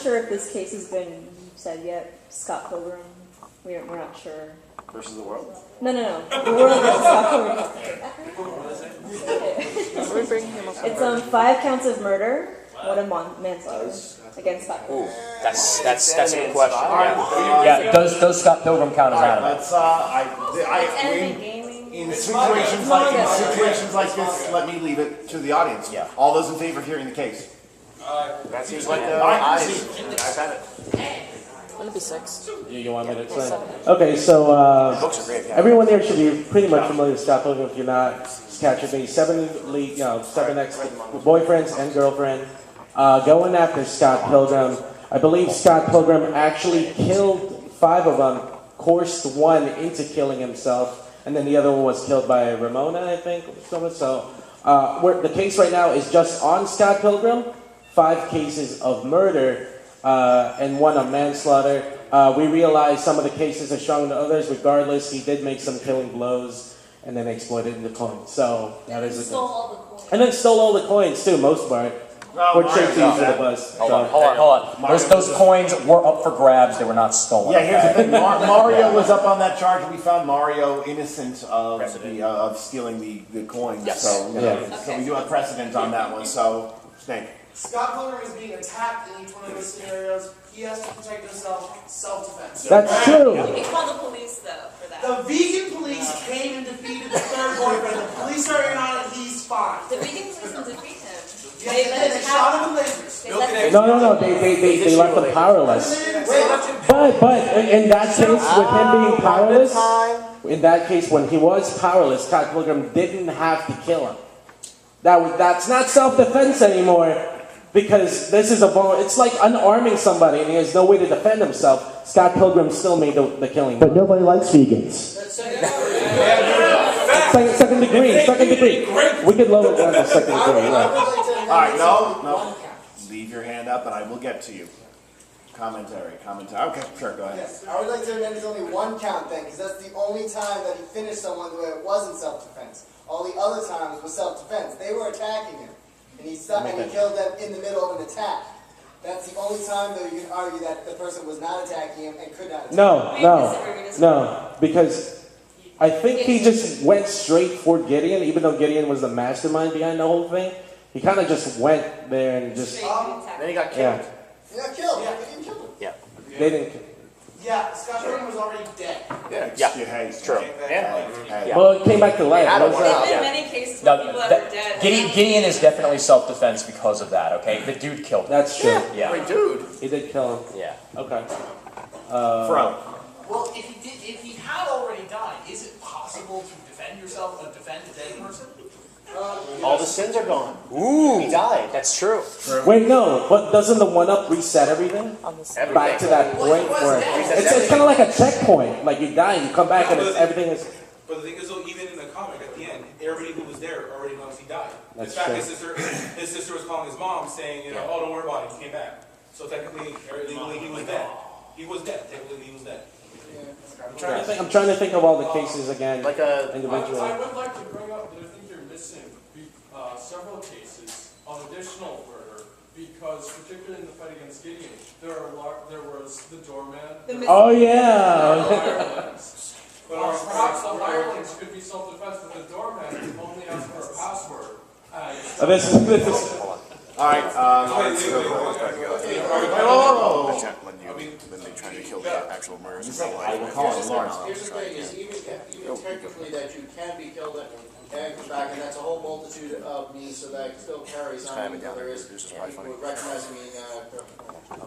sure if this case has been said yet. Scott Pilgrim. We're not sure. Versus the world? No. The world versus Scott Pilgrim. It's 5 counts of murder, 1 manslaughter against Scott Pilgrim. Ooh, that's a good question. Yeah. Does Scott Pilgrim count as anime? Let's in situations like this, let me leave it to the audience. Yeah. All those in favor of hearing the case? That seems like the ayes have it. Wouldn't it be 6? You want me to explain? Okay, so everyone there should be pretty much familiar with Scott Pilgrim. If you're not, just capture me. 7 ex-boyfriends and girlfriend going after Scott Pilgrim. I believe Scott Pilgrim actually killed 5 of them, coursed 1 into killing himself, and then the other one was killed by Ramona, I think. So the case right now is just on Scott Pilgrim. 5 cases of murder and 1 of manslaughter. We realize some of the cases are stronger than others. Regardless, he did make some killing blows and then exploited the coins. So that is the thing. And then stole all the coins too, most part. Hold on. Those coins were up for grabs. They were not stolen. Yeah, here's the thing. Mario was up on that charge. We found Mario innocent of stealing the coins. Yes. So, so we do have precedent on that one. So, Snake. Scott Pilgrim is being attacked in each one of those scenarios. He has to protect himself, self-defense. That's true. You can call the police, though, for that. The vegan police came and defeated the 3rd boyfriend. The police are in on it. He's fine. The vegan police didn't defeat him. They shot him with lasers. No. They left him powerless. But in that case, with him being powerless, in that case when he was powerless, Scott Pilgrim didn't have to kill him. That's not self-defense anymore. Because this is it's like unarming somebody and he has no way to defend himself. Scott Pilgrim still made the killing. But nobody likes vegans. Second degree. We could lower it down to 2nd degree. Alright, no. Leave your hand up and I will get to you. Commentary. Okay, sure, go ahead. Yes, I would like to amend it's only 1 count then, because that's the only time that he finished someone where it wasn't self-defense. All the other times was self-defense. They were attacking him. And he killed them in the middle of an attack. That's the only time, though, you can argue that the person was not attacking him and could not attack him. No, because I think he just went straight for Gideon, even though Gideon was the mastermind behind the whole thing. He kind of just went there and just... then he got killed. Yeah. He got killed. Yeah, they didn't kill him. Yeah. They didn't... Yeah, Scott Pilgrim was already dead. Yeah, it's true. Well, it came back to life. There's been many cases where people that were dead. Gideon is definitely self-defense because of that, okay? The dude killed him. That's true. Yeah. Wait, dude. He did kill him. Yeah. Okay. Well, if he had already died, is it possible to defend yourself and defend a dead person? All the sins are gone. Ooh. He died. That's true. Wait, no. But doesn't the 1-up reset everything? Back to that point where... It's kind of like a checkpoint. Like you die and you come back and everything is... But the thing is, though, even in the comic at the end, everybody who was there already knows he died. That's in fact, true. his sister was calling his mom saying, oh, don't worry about it, he came back. So technically, legally, he was dead. He was dead. Technically, he was dead. I'm trying to think of all the cases again, like individually. I would like to bring up that I think you're missing several cases on additional murder, because particularly in the fight against Gideon, there was the doorman. Oh yeah. Perhaps the hirelings could be self-defense, but the doorman only asks for a password. This is. All right. When they try to kill the actual murderers. Here's the thing: is even technically that you can be killed and come back, and that's a whole multitude of means, so that it still carries on. There is recognizing being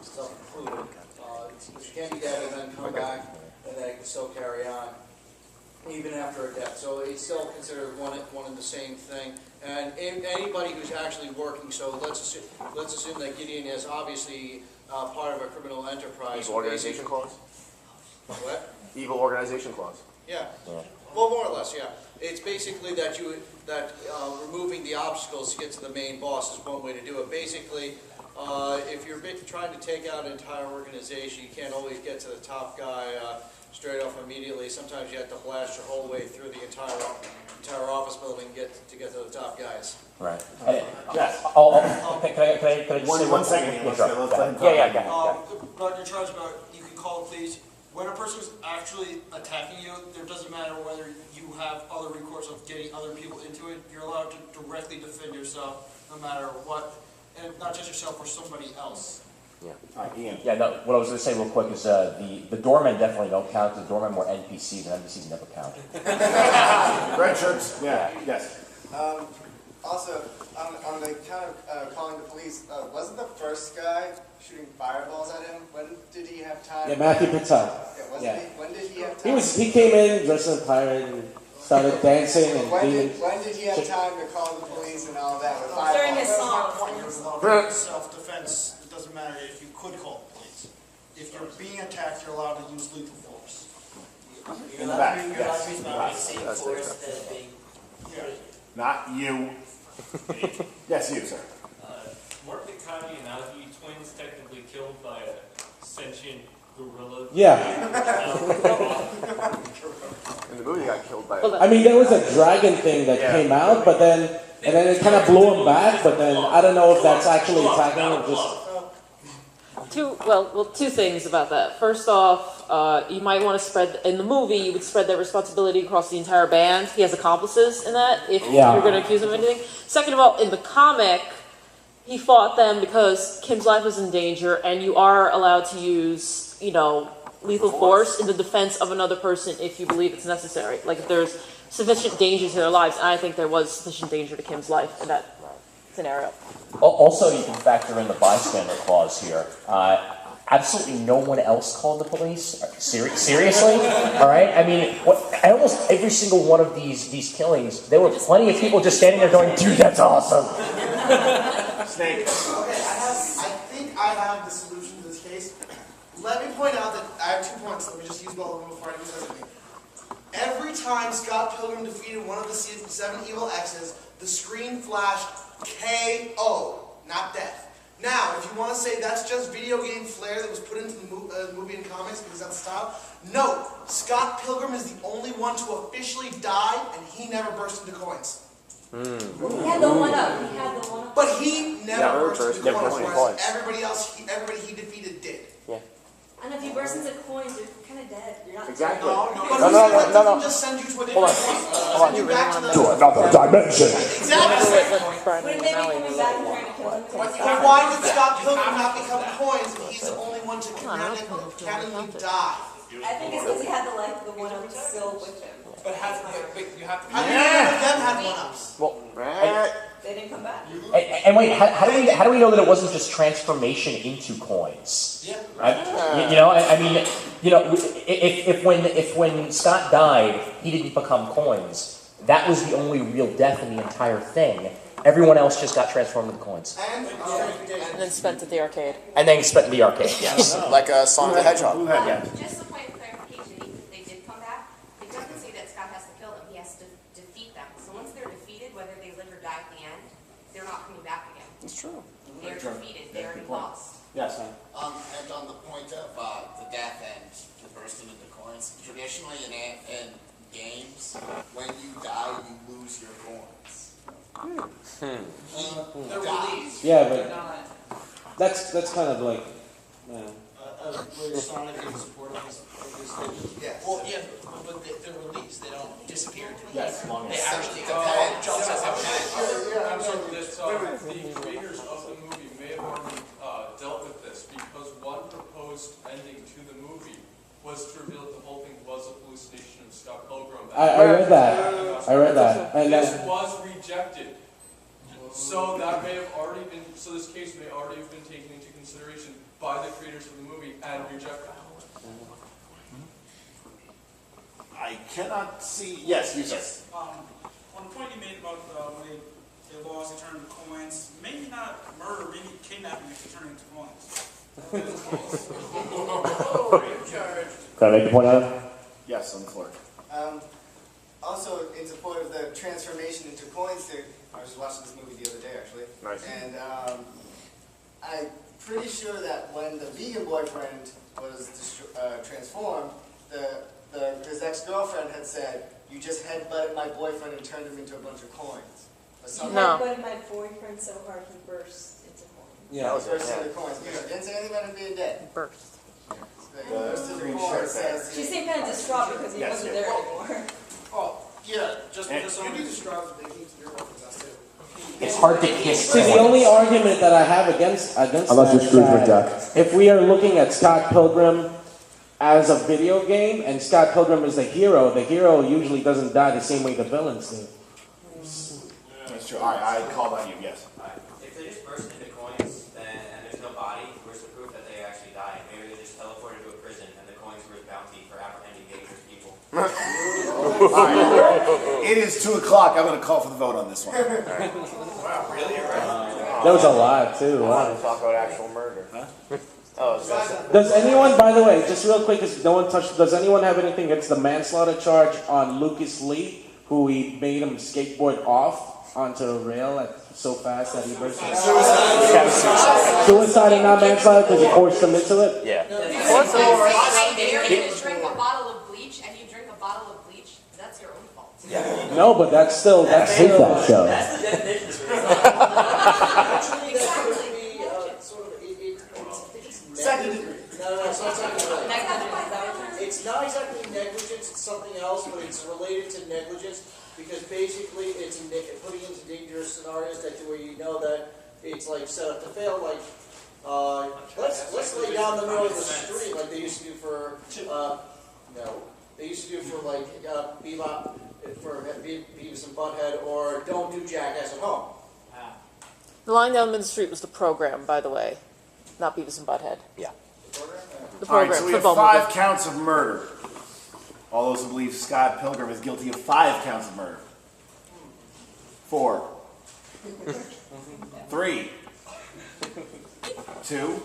self-included. You can be dead and then come back, and then it can still carry on, even after a death. So it's still considered one and the same thing. And anybody who's actually working, so let's assume that Gideon is obviously part of a criminal enterprise. Evil organization clause? What? Evil organization clause. Yeah. Well, more or less, yeah. It's basically that removing the obstacles to get to the main boss is one way to do it. Basically, if you're trying to take out an entire organization, you can't always get to the top guy straight off immediately. Sometimes you have to blast your whole way through the entire office building to get to the top guys. Right. Yes. Can I just say One second. Let's let him talk. But you're charged about, you can call the police. When a person is actually attacking you, there doesn't matter whether you have other recourse of getting other people into it. You're allowed to directly defend yourself, no matter what, and not just yourself or somebody else. Yeah. All right, Ian. Yeah, no, what I was going to say real quick is the doormen definitely don't count. The doormen were NPCs, and NPCs never count. Red shirts. Yeah. Yes. Also, on the count of calling the police, wasn't the first guy shooting fireballs at him? When did he have time? Yeah, Matthew Patel. Yeah, when did he have time? He came in dressed as a pirate and started dancing and when being. did he have time to call the police and all that? With During his song. Self-defense, it doesn't matter if you could call the police. If you're being attacked, you're allowed to use lethal force. In the back. Yes. Not you. Yes, you, sir. Weren't the Kami and Agi twins technically killed by a sentient gorilla? Yeah. In the movie, he got killed by. I mean, there was a dragon thing that came out, but then it kind of blew him back. But then I don't know if that's actually attacking him. Just Two things about that. First off, you might want to spread, in the movie, you would spread that responsibility across the entire band. He has accomplices in that, if you're going to accuse him of anything. Second of all, in the comic, he fought them because Kim's life was in danger, and you are allowed to use, lethal force in the defense of another person if you believe it's necessary. Like, if there's sufficient danger to their lives, and I think there was sufficient danger to Kim's life in that scenario. Also, you can factor in the bystander clause here. Absolutely no one else called the police. Seriously? All right. I mean, almost every single one of these killings, there were plenty of people just standing there going, "Dude, that's awesome." Snake. Okay, I think I have the solution to this case. Let me point out that I have 2 points. Let me just use both of them before I do anything. Every time Scott Pilgrim defeated one of the 7 evil X's, the screen flashed KO, not death. Now, if you want to say that's just video game flair that was put into the movie and comics because that's the style, no. Scott Pilgrim is the only one to officially die, and he never burst into coins. He had the one up. But he never burst into coins, whereas coins. everybody he defeated did. And if you burst into coins, you're kind of dead. You're not Exactly. No. Just send you to a different place. Send you back to the... To another dimension. Exactly. Wouldn't they be coming back and trying to kill him? But why did Scott Pilgrim not become coins if he's the only one to canonically die? I think it's because he had the one up still with him. But you have to... How many of them had one-ups? They didn't come back. And wait, how do we know that it wasn't just transformation into coins? Yeah. If when Scott died, he didn't become coins. That was the only real death in the entire thing. Everyone else just got transformed into coins. And then spent at the arcade. And then spent in the arcade. Yes, like Sonic the Hedgehog. Yeah. Just a point of clarification, even if they did come back, it doesn't say that Scott has to kill them. He has to defeat them. So once they're defeated, whether they live or die at the end, they're not coming back again. It's true. They're defeated. They already lost. Yes. And on the point of the death and the bursting into coins, traditionally in games, when you die, you lose your coins. They're released. yeah, but that's kind of like. Where Sonic is supporting his Yes. Well, yeah, but they're released. They don't disappear. Yes. They actually I'm sorry, the creators of the movie may have already dealt with this because one proposed ending to the movie was to reveal that the whole thing was a hallucination of Scott Pilgrim. I read that. And this was rejected. So that may have already been. So this case may already have been taken into consideration by the creators of the movie and rejected. I cannot see. Yes, you sir. On the point you made about when they lost, they turned into coins. Maybe not murder, maybe kidnapping if they turn into coins. Can I make the point out of it? Yes, on the floor. Also, in support of the transformation into coins, I was watching this movie the other day, actually. Nice. And I'm pretty sure that when the vegan boyfriend was transformed, his ex-girlfriend had said, "You just headbutted my boyfriend and turned him into a bunch of coins." You headbutted my boyfriend so hard he burst into coins. Yeah, that was burst into coins. Because it didn't say anything about him being dead. Burst. Burst into coins says. She seemed kind of distraught because he wasn't there anymore. Oh, yeah, just because somebody describes the keeps your weapons, that's it. It's hard to kiss. See, the only argument that I have against Unless you're Scrooge McDuck. if we are looking at Scott Pilgrim as a video game, and Scott Pilgrim is the hero usually doesn't die the same way the villains do. That's true. I called on you, yes. If they just burst into coins and there's no body, where's the proof that they actually died? Maybe they just teleported to a prison and the coins were his bounty for apprehending dangerous people. It is 2 o'clock. I'm going to call for the vote on this one. Wow, really? There was a lot too. I want to talk about actual murder. Huh? Does anyone, by the way, just real quick, because no one touched, does anyone have anything against the manslaughter charge on Lucas Lee, who he made him skateboard off onto a rail so fast that he burst? Suicide and not manslaughter because he forced him into it? Yeah. You drink a bottle of bleach and you drink a bottle of bleach, that's your own fault. Yeah. No, but that's still, I hate that show. Actually, that could be sort of, second degree. No, it's not second degree. It's not exactly negligence, it's something else, but it's related to negligence because basically it's putting into dangerous scenarios that where you know that it's like set up to fail. Like, let's lay down the middle of the street like they used to do for they used to do for like Bebop, for Beavis and Butthead, or don't do Jackass at home. The Lying Down Mid Street was the program, by the way, not Beavis and Butthead. Yeah. The All right, program. so we have football 5 movie. counts of murder. All those who believe Scott Pilgrim is guilty of 5 counts of murder. 4. 3. 2.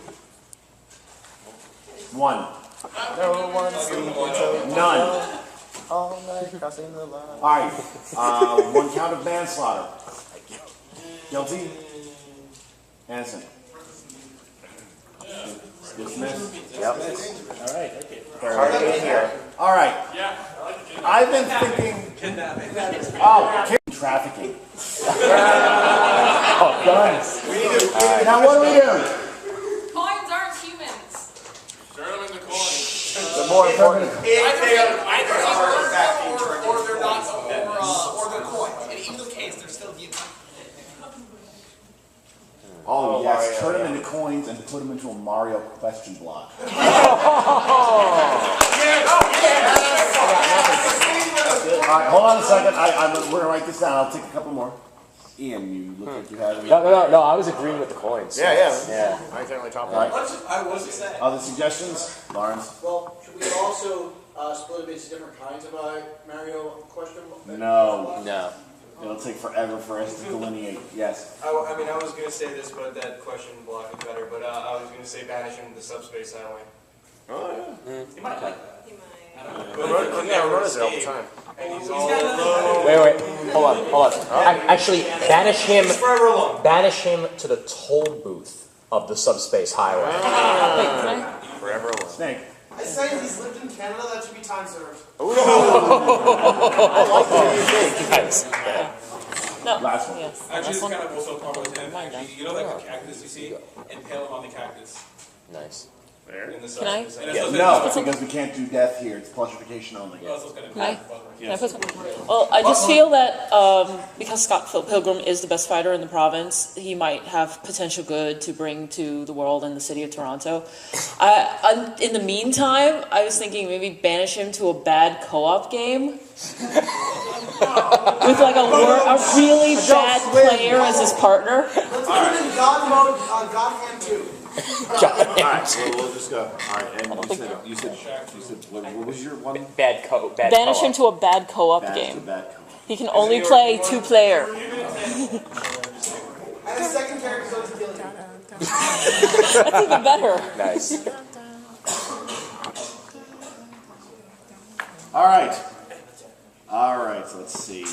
1. No one sleeping till None. all night crossing the line. All right. 1 count of manslaughter. Guilty? Anderson. Dismissed? Yep. All right, okay. Hard to get here. All right. Yeah. I've been thinking. Trafficking. Oh, guys. Now what do we do? Coins aren't humans. Throw them in the coin. The more important. If they are either artifact or they're not, or they're coins. In either case, they're still human. Oh, yes. Turn them into coins and put them into a Mario question block. All right, hold on a second. We're going to write this down. I'll take a couple more. Ian, you look like you have any. No, I was agreeing with the coins. Yeah. Yeah. I certainly top All right. I wasn't saying. Other suggestions? Lawrence? Well, should we also split it into different kinds of Mario question? No. It'll take forever for us to delineate. Yes. I mean, I was going to say this, but that question block is better. But I was going to say banish him to the subspace island. Oh, yeah. He might like that. Yeah, runs it all the time. And he's all alone. Wait. Hold on. Actually, banish him to the toll booth of the subspace highway. Forever alone. Snake. I say he's lived in Canada, that should be time served. Nice. No. Last one. Yes. Actually, it's kind of also part of him. You know, like the cactus you see, impale him on the cactus. Nice. In the Can I? No, because we can't do death here. It's petrification only. Can I put something? Well, I just feel that because Scott Pilgrim is the best fighter in the province, he might have potential good to bring to the world and the city of Toronto. In the meantime, I was thinking maybe banish him to a bad co-op game with like a really bad player as his partner. Let's put him in God mode on God Hand 2. Alright, so we'll just go. Alright, and you said what was your one? Bad Banish him to a bad co-op game. He can only play 2-player. And his second character goes to killing him. That's even better. Nice. Alright, so let's see.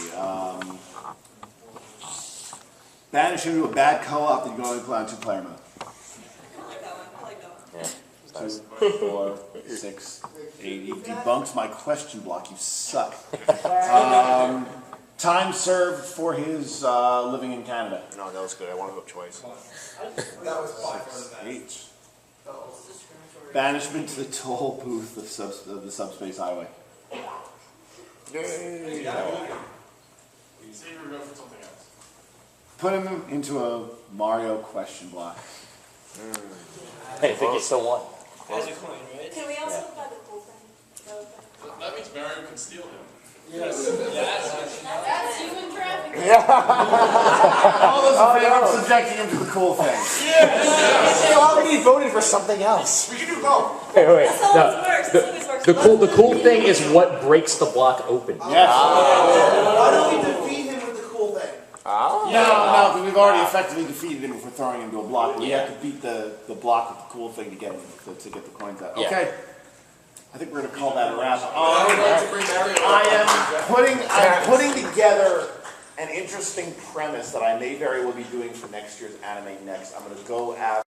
Banish him to a bad co-op that you can only play on 2-player mode. 2, 4, 6, 8. You've debunked my question block. You suck. Time served for his living in Canada. No, that was good. I want to go twice. That was 5 8. Banishment to the toll booth of the subspace highway. Yay! See if we go for something else. Put him into a Mario question block. I think he still won. As a coin, right? Can we also buy the cool thing? That means Mario can steal him. Yes. That's human trafficking. All those in favor of subjecting him to the cool thing. You already voted for something else. We can do both. Wait. That's how it works. That's always works. The cool thing is what breaks the block open. Yes. Why don't we defeat him with the cool thing? No, because we've already effectively defeated him if we're throwing him into a block. We have to beat the block with the cool thing to get him to get the coins out. Yeah. Okay. I think we're going to call that a wrap. I'm putting together an interesting premise that I may very well be doing for next year's AnimeNEXT. I'm going to go after